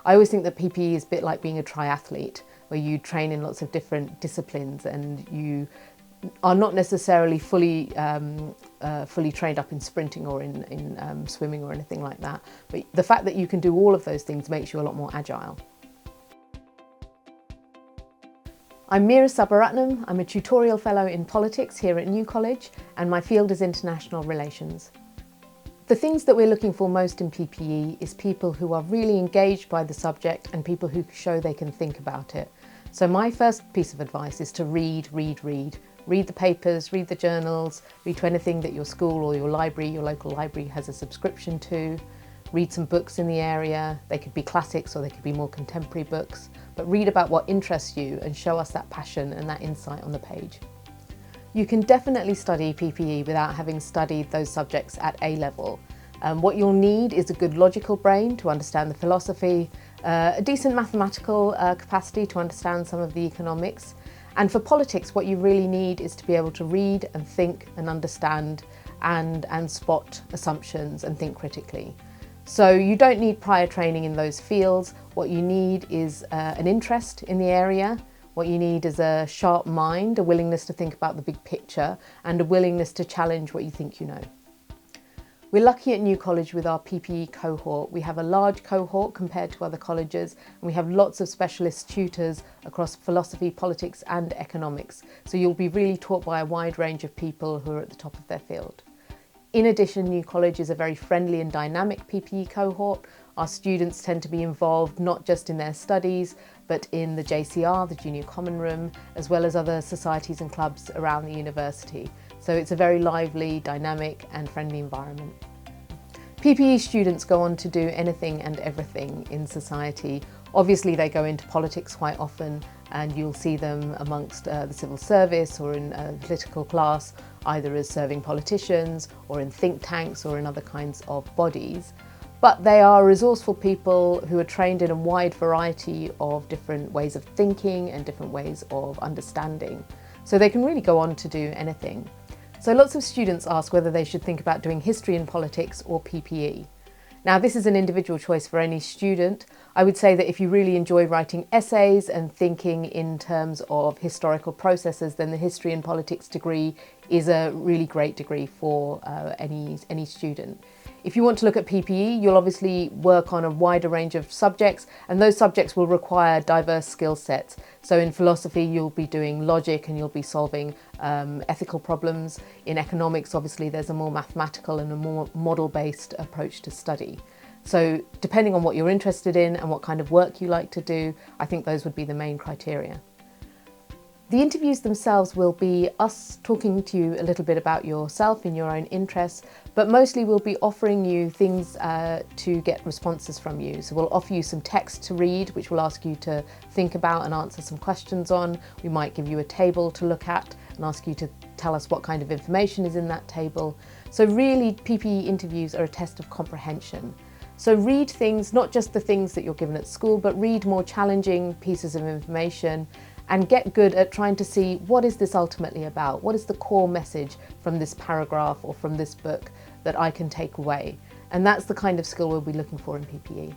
I always think that PPE is a bit like being a triathlete, where you train in lots of different disciplines and you are not necessarily fully trained up in sprinting or in swimming or anything like that. But the fact that you can do all of those things makes you a lot more agile. I'm Meera Sabaratnam. I'm a tutorial fellow in politics here at New College, and my field is international relations. The things that we're looking for most in PPE is people who are really engaged by the subject and people who show they can think about it. So my first piece of advice is to read. Read the papers, read the journals, read to anything that your school or your library, your local library has a subscription to. Read some books in the area. They could be classics or they could be more contemporary books, but read about what interests you and show us that passion and that insight on the page. You can definitely study PPE without having studied those subjects at A level. What you'll need is a good logical brain to understand the philosophy, a decent mathematical capacity to understand some of the economics. And for politics, what you really need is to be able to read and think and understand and spot assumptions and think critically. So you don't need prior training in those fields. What you need is an interest in the area. What you need is a sharp mind, a willingness to think about the big picture, and a willingness to challenge what you think you know. We're lucky at New College with our PPE cohort. We have a large cohort compared to other colleges, and we have lots of specialist tutors across philosophy, politics and economics. So you'll be really taught by a wide range of people who are at the top of their field. In addition, New College is a very friendly and dynamic PPE cohort. Our students tend to be involved not just in their studies, but in the JCR, the Junior Common Room, as well as other societies and clubs around the university. So it's a very lively, dynamic and friendly environment. PPE students go on to do anything and everything in society. Obviously they go into politics quite often, and you'll see them amongst the civil service or in a political class, either as serving politicians or in think tanks or in other kinds of bodies. But they are resourceful people who are trained in a wide variety of different ways of thinking and different ways of understanding. So they can really go on to do anything. So lots of students ask whether they should think about doing history and politics or PPE. Now this is an individual choice for any student. I would say that if you really enjoy writing essays and thinking in terms of historical processes, then the history and politics degree is a really great degree for any student. If you want to look at PPE, you'll obviously work on a wider range of subjects, and those subjects will require diverse skill sets. So in philosophy, you'll be doing logic and you'll be solving ethical problems. In economics, obviously, there's a more mathematical and a more model-based approach to study. So depending on what you're interested in and what kind of work you like to do, I think those would be the main criteria. The interviews themselves will be us talking to you a little bit about yourself and your own interests, but mostly we'll be offering you things to get responses from you. So we'll offer you some text to read, which we'll ask you to think about and answer some questions on. We might give you a table to look at and ask you to tell us what kind of information is in that table. So really, PPE interviews are a test of comprehension. So read things, not just the things that you're given at school, but read more challenging pieces of information and get good at trying to see what is this ultimately about? What is the core message from this paragraph or from this book that I can take away? And that's the kind of skill we'll be looking for in PPE.